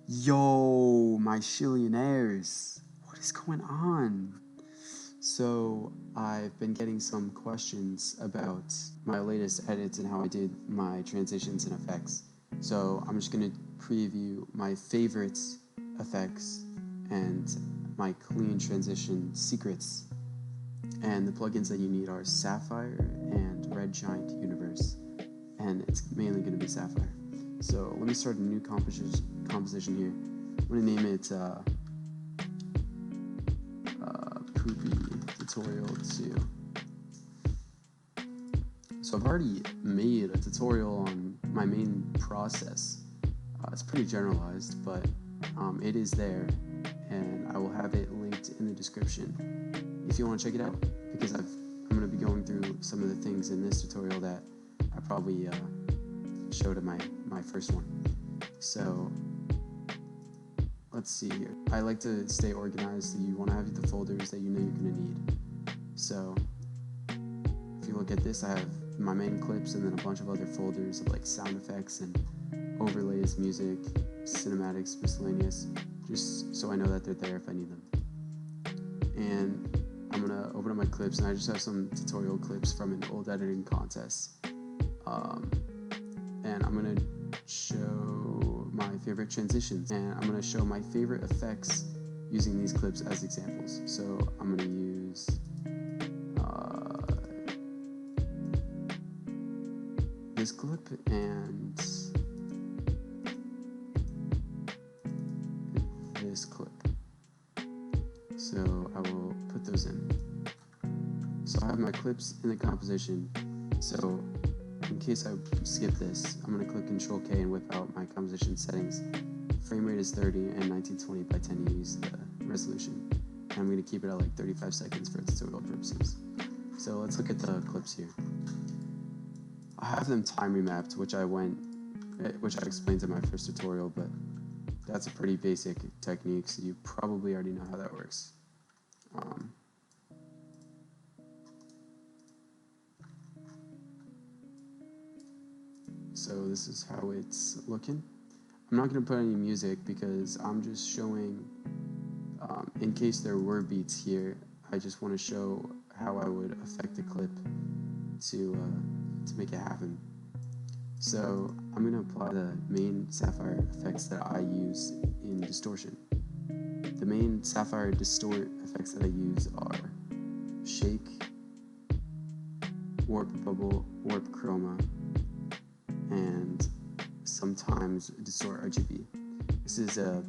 Yo, my shillionaires, what is going on? So, I've been getting some questions about my latest edits and how I did my transitions and effects. So, I'm just going to preview my favorite effects and my clean transition secrets. And the plugins that you need are Sapphire and Red Giant Universe. And it's mainly going to be Sapphire. So let me start a new composition here. I'm going to name it Poopy Tutorial 2. So I've already made a tutorial on my main process. It's pretty generalized, but it is there, and I will have it linked in the description if you want to check it out, because I'm going to be going through some of the things in this tutorial that I probably showed in my first one. So let's see here. I like to stay organized, so you want to have the folders that you know you're going to need. So if you look at this, I have my main clips and then a bunch of other folders of like sound effects and overlays, music, cinematics, miscellaneous, just so I know that they're there if I need them. And I'm going to open up my clips, and I just have some tutorial clips from an old editing contest. And I'm going to show my favorite transitions, and I'm going to show my favorite effects using these clips as examples. So I'm going to use this clip and this clip. So I will put those in. So I have my clips in the composition. So in case I skip this, I'm going to click Control K and whip out my composition settings. Frame rate is 30 and 1920 by 10 use the resolution. And I'm going to keep it at like 35 seconds for tutorial purposes. So let's look at the clips here. I have them time remapped, which I explained in my first tutorial, but that's a pretty basic technique, so you probably already know how that works. So this is how it's looking. I'm not going to put any music because I'm just showing, in case there were beats here, I just want to show how I would affect the clip to make it happen. So I'm going to apply the main Sapphire effects that I use in distortion. The main Sapphire distort effects that I use are shake, warp bubble, warp chroma, and sometimes distort RGB. This is a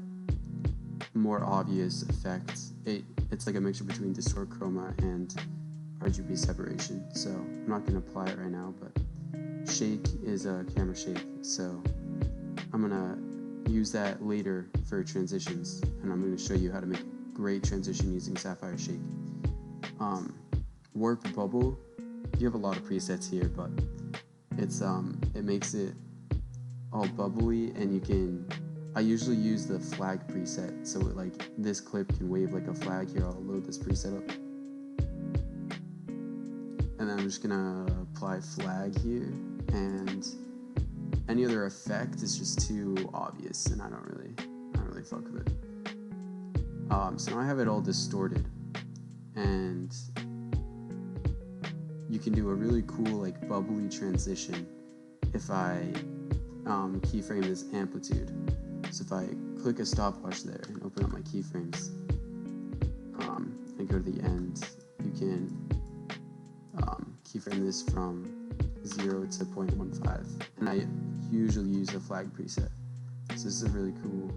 more obvious effect. It's like a mixture between distort chroma and RGB separation, so I'm not going to apply it right now, but shake is a camera shake, so I'm going to use that later for transitions, and I'm going to show you how to make a great transition using Sapphire shake. Warp bubble, you have a lot of presets here, but it makes it all bubbly, and I usually use the flag preset, so like this clip can wave like a flag. Here, I'll load this preset up, and then I'm just gonna apply flag here, and any other effect is just too obvious, and I don't really fuck with it. So now I have it all distorted, and you can do a really cool like bubbly transition if I keyframe this amplitude. So if I click a stopwatch there and open up my keyframes and go to the end, you can keyframe this from 0 to 0.15, and I usually use a flag preset. So this is really cool.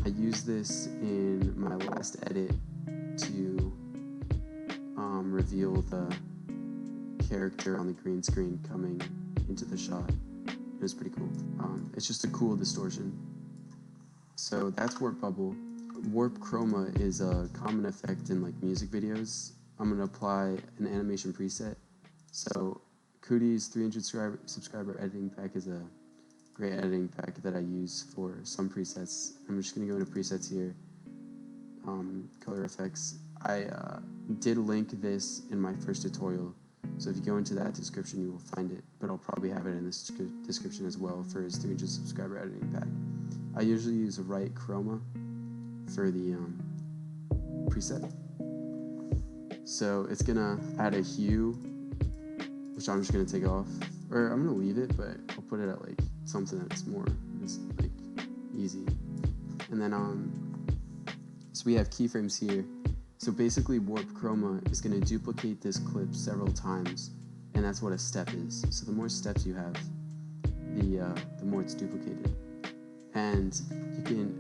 I use this in my last edit to reveal the character on the green screen coming into the shot. It was pretty cool. It's just a cool distortion. So that's warp bubble. Warp chroma is a common effect in like music videos. I'm going to apply an animation preset. So Cootie's 300 subscriber editing pack is a great editing pack that I use for some presets. I'm just going to go into presets here. Color effects. I did link this in my first tutorial, so if you go into that description, you will find it, but I'll probably have it in this description as well for his 300 subscriber editing pack. I usually use a right chroma for the preset. So it's gonna add a hue, which I'm just gonna take off, or I'm gonna leave it, but I'll put it at like something that's more like easy. And then so we have keyframes here. So basically warp chroma is gonna duplicate this clip several times, and that's what a step is. So the more steps you have, the more it's duplicated. And you can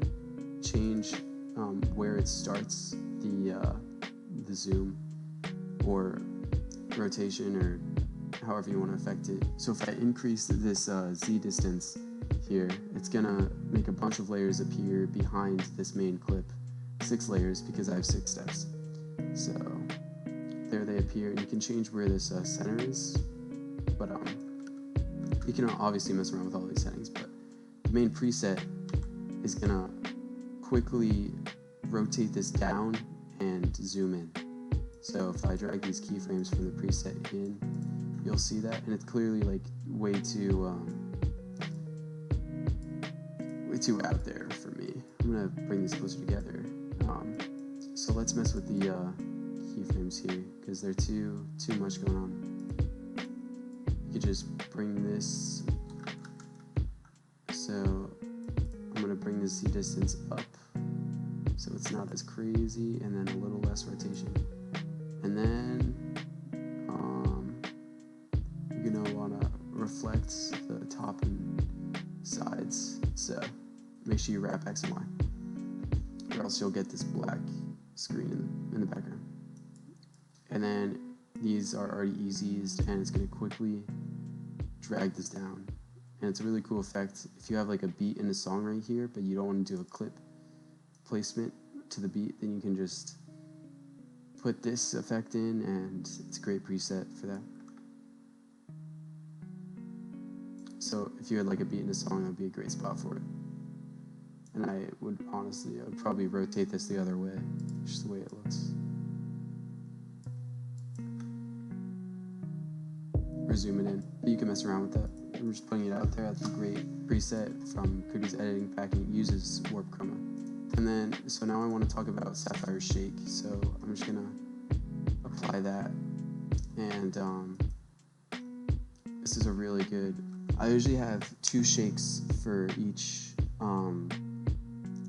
change where it starts the zoom or rotation, or however you want to affect it. So if I increase this Z distance here, it's gonna make a bunch of layers appear behind this main clip. 6 layers because I have 6 steps. So there they appear, and you can change where this center is, but you can obviously mess around with all these settings. But the main preset is gonna quickly rotate this down and zoom in. So if I drag these keyframes from the preset in, you'll see that, and it's clearly like way too out there for me. I'm gonna bring these closer together. So let's mess with the keyframes here because they're too much going on. You could just bring this. So I'm gonna bring the Z distance up so it's not as crazy, and then a little less rotation. And then you're gonna wanna reflect the top and sides. So make sure you wrap X and Y, or else you'll get this black screen in the background. And then these are already easiest, and it's gonna quickly drag this down. And it's a really cool effect. If you have like a beat in a song right here, but you don't want to do a clip placement to the beat, then you can just put this effect in, and it's a great preset for that. So if you had like a beat in a song, that would be a great spot for it. And I would probably rotate this the other way, just the way it looks. Or zoom it in, but you can mess around with that. I'm just putting it out there. That's a great preset from Cookie's editing pack, and it uses warp chroma. And then, so now I want to talk about Sapphire shake. So I'm just gonna apply that, and this is a really good. I usually have 2 shakes for each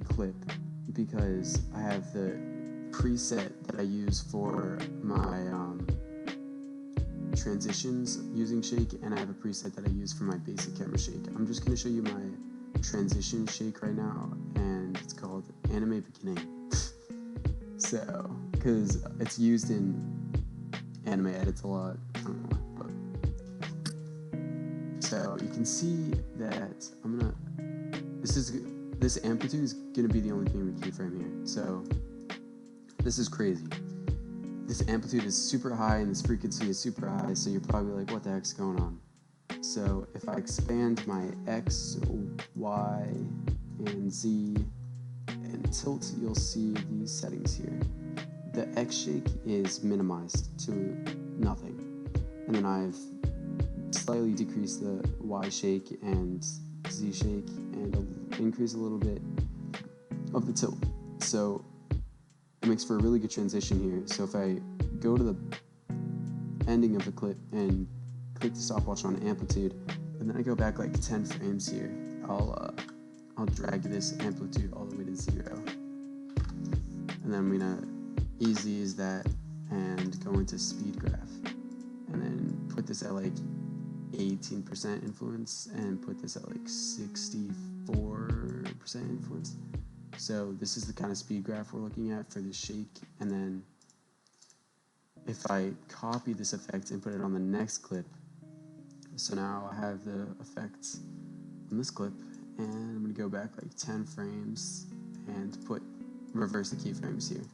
clip because I have the preset that I use for my transitions using shake, and I have a preset that I use for my basic camera shake. I'm just going to show you my transition shake right now, and it's called Anime Beginning. So, because it's used in anime edits a lot, I don't know why, but so you can see that this amplitude is gonna be the only thing we keyframe here. So this is crazy. This amplitude is super high and this frequency is super high, so you're probably like, what the heck's going on? So if I expand my X, Y, and Z and tilt, you'll see these settings here. The X shake is minimized to nothing, and then I've slightly decreased the Y shake and Z shake and increase a little bit of the tilt. So it makes for a really good transition here. So if I go to the ending of the clip and click the stopwatch on amplitude, and then I go back like 10 frames here, I'll drag this amplitude all the way to 0. And then I'm gonna easy as that and go into speed graph, and then put this at like 18% influence and put this at like 64% influence. So this is the kind of speed graph we're looking at for the shake. And then if I copy this effect and put it on the next clip, so now I have the effects on this clip, and I'm gonna go back like 10 frames and reverse the keyframes here.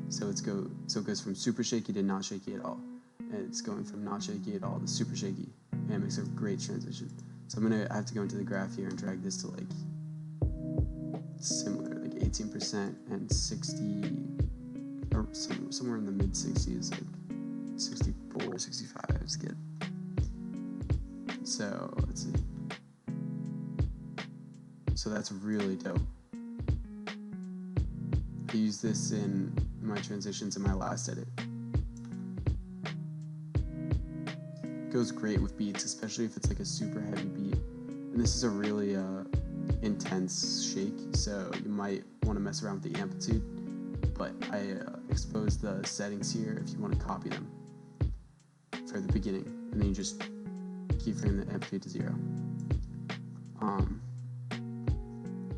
So it goes from super shaky to not shaky at all. And it's going from not shaky at all to super shaky, and it makes a great transition. So I have to go into the graph here and drag this to like similar, like 18% and 60, or somewhere in the mid 60s, like 64, 65 is good. So let's see. So that's really dope. I use this in my transitions in my last edit. It goes great with beats, especially if it's like a super heavy beat. And this is a really intense shake, so you might want to mess around with the amplitude. But I exposed the settings here if you want to copy them for the beginning, and then you just keyframe the amplitude to 0.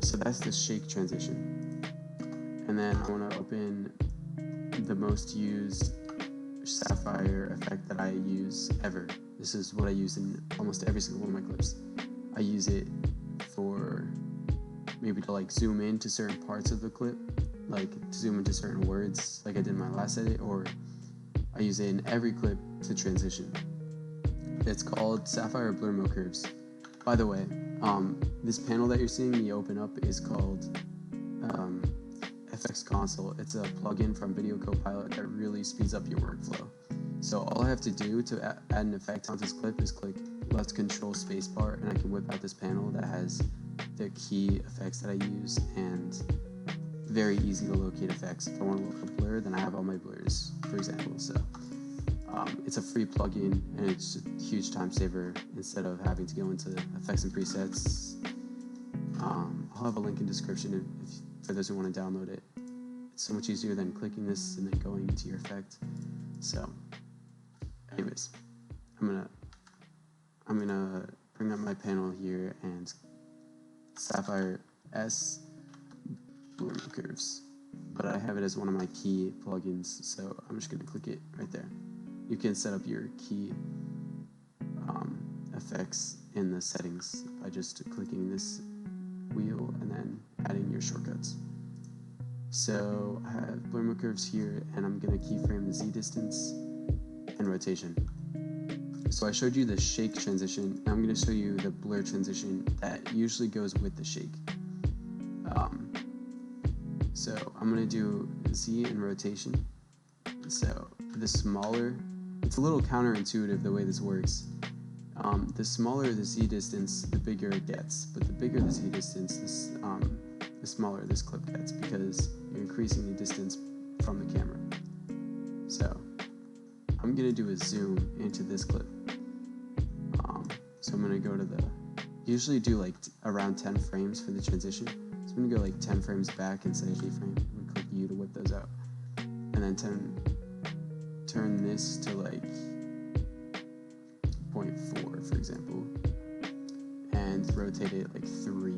So that's the shake transition. And then I want to open the most used Sapphire effect that I use ever. This is what I use in almost every single one of my clips. I use it for maybe to like zoom in to certain parts of the clip, like to zoom into certain words like I did in my last edit, or I use it in every clip to transition. It's called Sapphire Blur Mode Curves. By the way, this panel that you're seeing me open up is called FX Console. It's a plugin from Video Copilot that really speeds up your workflow. So all I have to do to add an effect onto this clip is click left control spacebar, and I can whip out this panel that has the key effects that I use and very easy to locate effects. If I want to look up blur, then I have all my blurs, for example. So it's a free plugin, and it's a huge time saver instead of having to go into effects and presets. I'll have a link in the description for those who want to download it. It's so much easier than clicking this and then going into your effect. So anyways, I'm gonna bring up my panel here and Sapphire S Blur Curves, but I have it as one of my key plugins, so I'm just gonna click it right there. You can set up your key effects in the settings by just clicking this wheel and then adding your shortcuts. So I have Blur Mode Curves here, and I'm gonna keyframe the Z distance and rotation. So I showed you the shake transition. I'm going to show you the blur transition that usually goes with the shake. So I'm going to do Z and rotation. So the smaller, it's a little counterintuitive the way this works. The smaller the Z distance, the bigger it gets. But the bigger the Z distance, the smaller this clip gets, because you're increasing the distance from the camera. So I'm going to do a zoom into this clip. So I'm going to go to usually do like around 10 frames for the transition. So I'm going to go like 10 frames back instead of keyframe. I'm going to click U to whip those out. And then turn this to like 0.4, for example. And rotate it like 3.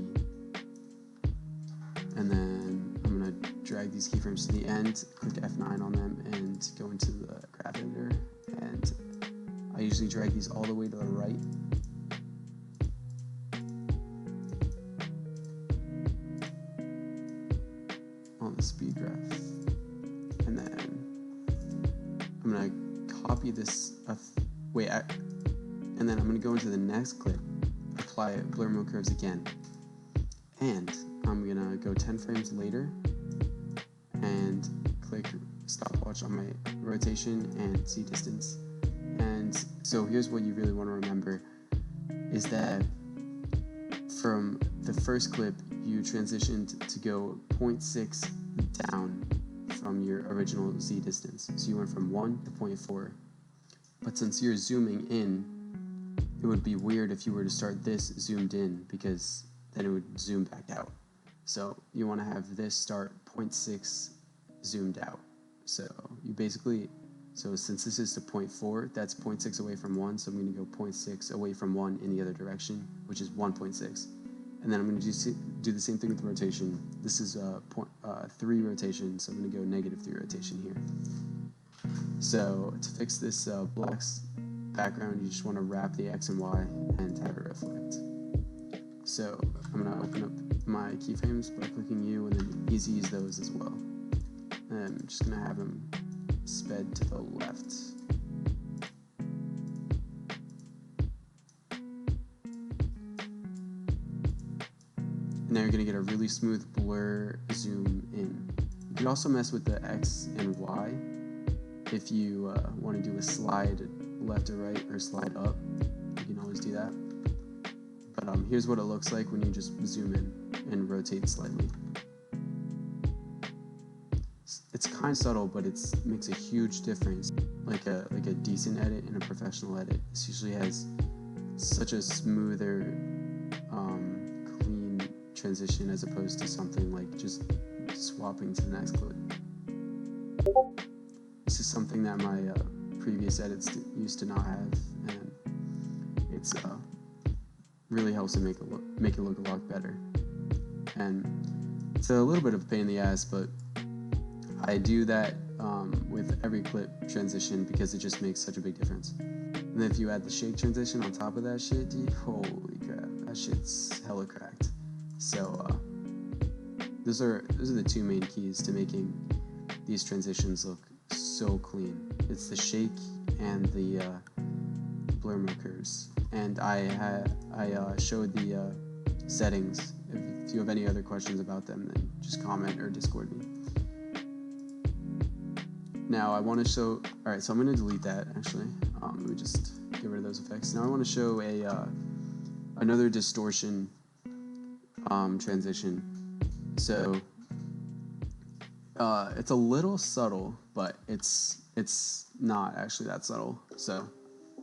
And then I'm going to drag these keyframes to the end, click F9 on them, and go into the graph editor. And I usually drag these all the way to the right. On the speed graph. And then I'm going to copy this, and then I'm going to go into the next clip, apply Blur Mode Curves again. And I'm going to go 10 frames later and click stopwatch on my rotation and Z distance. And so here's what you really want to remember, is that from the first clip, you transitioned to go 0.6 down from your original Z distance. So you went from 1 to 0.4. But since you're zooming in, it would be weird if you were to start this zoomed in, because then it would zoom back out. So you want to have this start 0.6 zoomed out. So you basically, so since this is to 0.4, that's 0.6 away from 1, so I'm going to go 0.6 away from 1 in the other direction, which is 1.6. And then I'm going to do the same thing with the rotation. This is 3 rotation, so I'm going to go -3 rotation here. So to fix this black background, you just want to wrap the X and Y and have it reflect. So I'm going to open up my keyframes by clicking U, and then easy use those as well. And I'm just going to have them sped to the left. And now you're going to get a really smooth blur zoom in. You can also mess with the X and Y if you want to do a slide left or right or slide up. You can always do that. But here's what it looks like when you just zoom in. and rotate slightly. It's kind of subtle, but it makes a huge difference. Like a decent edit and a professional edit. This usually has such a smoother, clean transition as opposed to something like just swapping to the next clip. This is something that my previous edits used to not have, and it's really helps to make it look a lot better. And it's a little bit of a pain in the ass, but I do that with every clip transition because it just makes such a big difference. And then if you add the shake transition on top of that shit, dude, holy crap, that shit's hella cracked. So those are the two main keys to making these transitions look so clean. It's the shake and the blur mode curves. And I showed the settings. If you have any other questions about them, then just comment or Discord me. Now I want to show. All right, so I'm going to delete that actually. Let me just get rid of those effects. Now I want to show another distortion transition. So it's a little subtle, but it's not actually that subtle. So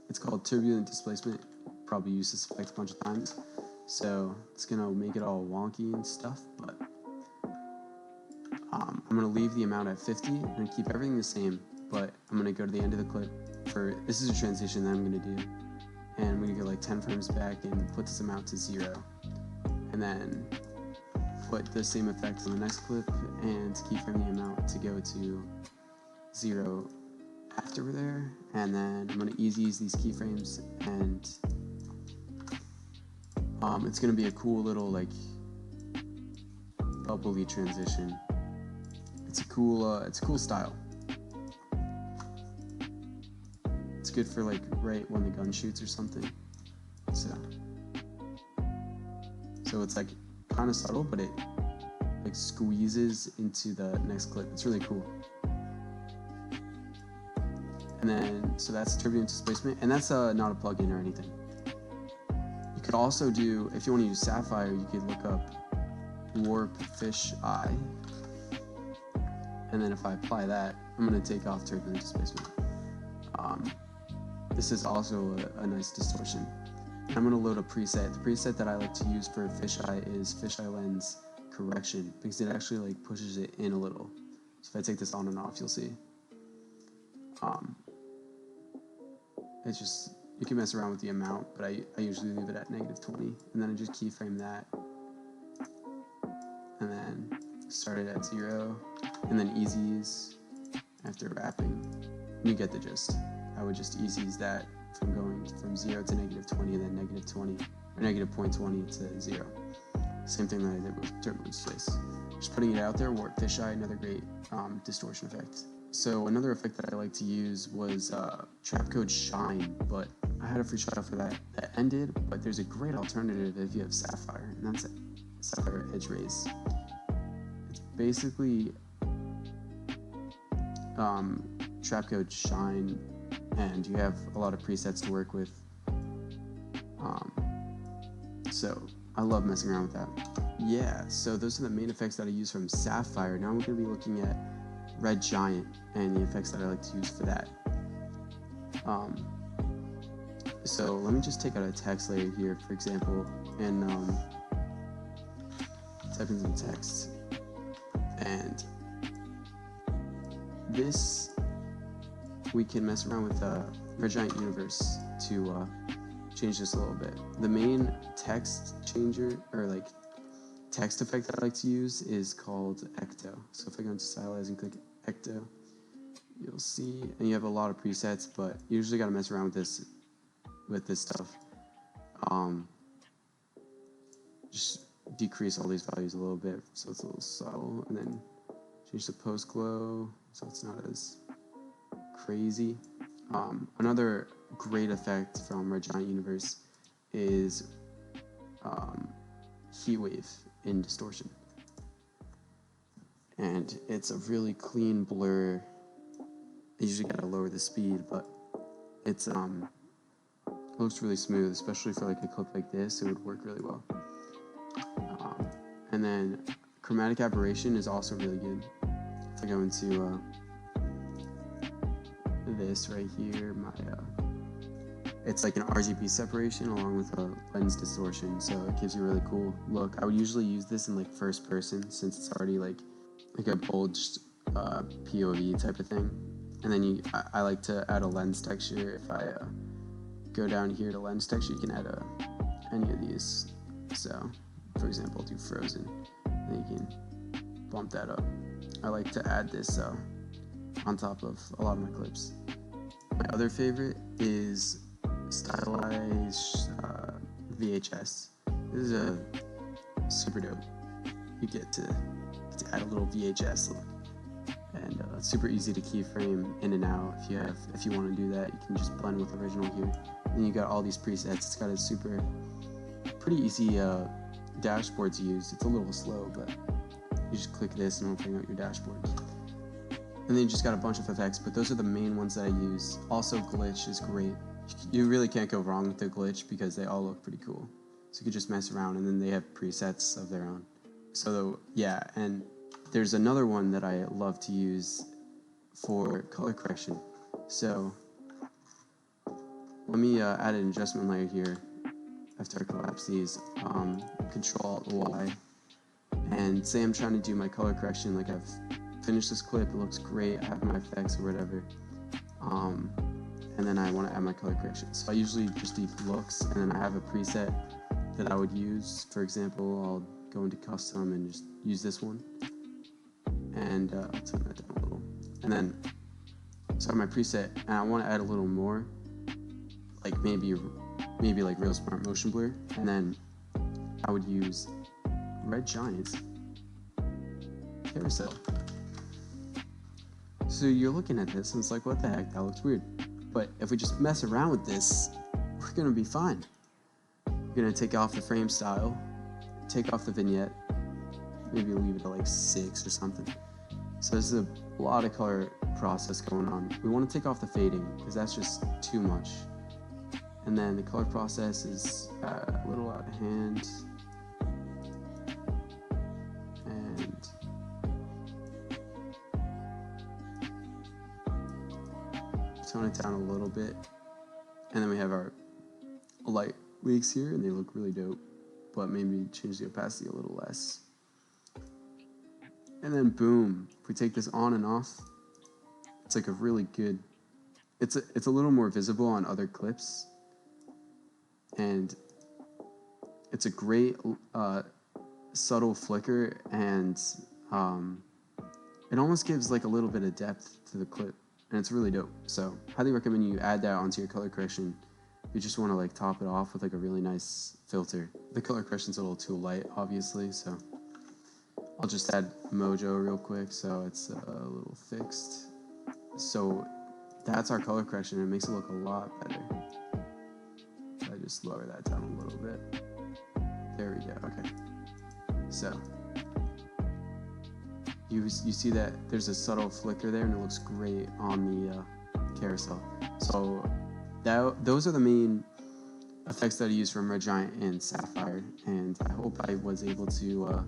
it's called turbulent displacement. Probably used this effect a bunch of times. So it's gonna make it all wonky and stuff, but I'm gonna leave the amount at 50 and keep everything the same, but I'm gonna go to the end of the clip this is a transition that I'm gonna do, and I'm gonna go like 10 frames back and put this amount to 0, and then put the same effect on the next clip and keyframe the amount to go to 0 after we're there, and then I'm gonna ease these keyframes, and it's gonna be a cool little like bubbly transition. It's a cool style. It's good for like right when the gun shoots or something. So it's like kind of subtle, but it like squeezes into the next clip. It's really cool. And then so that's turbulent displacement, and that's not a plugin or anything. You could also do, if you want to use Sapphire, you could look up warp fish eye, and then if I apply that, I'm going to take off turbulent displacement. This is also a nice distortion. I'm going to load a preset. The preset that I like to use for fisheye is fisheye lens correction, because it actually like pushes it in a little. So if I take this on and off, you'll see. It's just, you can mess around with the amount, but I usually leave it at -20, and then I just keyframe that, and then start it at 0, and then ease after wrapping. You get the gist. I would just ease that from going from 0 to -20, and then -20 or -0.20 to 0. Same thing that I did with turbulent displace. Just putting it out there. Warp fisheye, another great distortion effect. So another effect that I like to use was trap code shine, but I had a free trial for that ended. But there's a great alternative if you have Sapphire, and that's Sapphire Edge Raise. It's basically trap code shine, and you have a lot of presets to work with. So I love messing around with that. Yeah, so those are the main effects that I use from Sapphire. Now we're going to be looking at Red Giant and the effects that I like to use for that. So let me just take out a text layer here, for example, and type in some text. And this, we can mess around with Red Giant Universe to change this a little bit. The main text changer, or like text effect that I like to use, is called Ecto. So if I go into stylize and click Ecto, you'll see, and you have a lot of presets, but you usually got to mess around with this stuff. Just decrease all these values a little bit so it's a little subtle, and then change the post glow so it's not as crazy. Another great effect from Red Giant Universe is heat wave in distortion, and it's a really clean blur. I usually gotta lower the speed, but it's looks really smooth, especially for like a clip like this. It would work really well. And then chromatic aberration is also really good. If I go into this right here, it's like an RGB separation along with a lens distortion, so it gives you a really cool look. I would usually use this in like first person since it's already like a bulged POV type of thing. And then I like to add a lens texture. If I go down here to lens texture, you can add any of these. So for example, do frozen, and you can bump that up. I like to add this on top of a lot of my clips. My other favorite is stylized VHS. This is a super dope. You get to add a little VHS look, and it's super easy to keyframe in and out. If you want to do that, you can just blend with original here. And you got all these presets. It's got a pretty easy dashboard to use. It's a little slow, but you just click this and it'll bring out your dashboard. And then you just got a bunch of effects, but those are the main ones that I use. Also, glitch is great. You really can't go wrong with the glitch because they all look pretty cool. So you could just mess around, and then they have presets of their own. So yeah, and there's another one that I love to use for color correction. So let me add an adjustment layer here after I collapse these. Control-Alt-Y, and say I'm trying to do my color correction, like I've finished this clip, it looks great, I have my effects or whatever, and then I want to add my color correction. So I usually just do looks, and then I have a preset that I would use. For example, I'll go into custom and just use this one, and I'll turn that down a little. And then, so I have my preset, and I want to add a little more, like maybe like real smart motion blur, and then I would use Red Giant Carousel. So you're looking at this and it's like, what the heck, that looks weird. But if we just mess around with this, we're gonna be fine. You're gonna take off the frame style, take off the vignette, maybe leave it at like 6 or something. So there's a lot of color process going on. We want to take off the fading because that's just too much. And then the color process is a little out of hand. And tone it down a little bit. And then we have our light leaks here, and they look really dope, but maybe change the opacity a little less. And then boom, if we take this on and off, it's like a really good, it's a little more visible on other clips, and it's a great subtle flicker, and it almost gives like a little bit of depth to the clip, and it's really dope. So highly recommend you add that onto your color correction. You just want to like top it off with like a really nice filter. The color correction's a little too light, obviously, so I'll just add Mojo real quick so it's a little fixed. So that's our color correction. It makes it look a lot better. So I just lower that down a little bit. There we go. Okay. So you see that there's a subtle flicker there, and it looks great on the carousel. So those are the main effects that I use from Red Giant and Sapphire, and I hope I was able to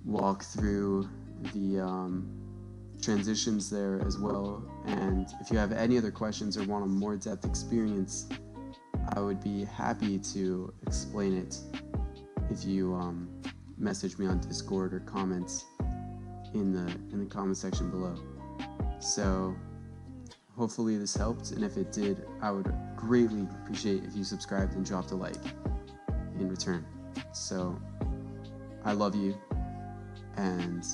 walk through the transitions there as well. And if you have any other questions or want a more depth experience, I would be happy to explain it if you message me on Discord or comments in the comment section below. So hopefully this helped, and if it did, I would greatly appreciate if you subscribed and dropped a like in return. So I love you, and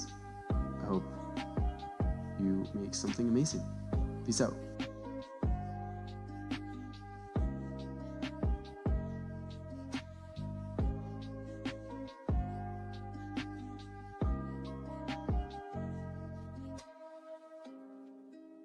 I hope you make something amazing. Peace out.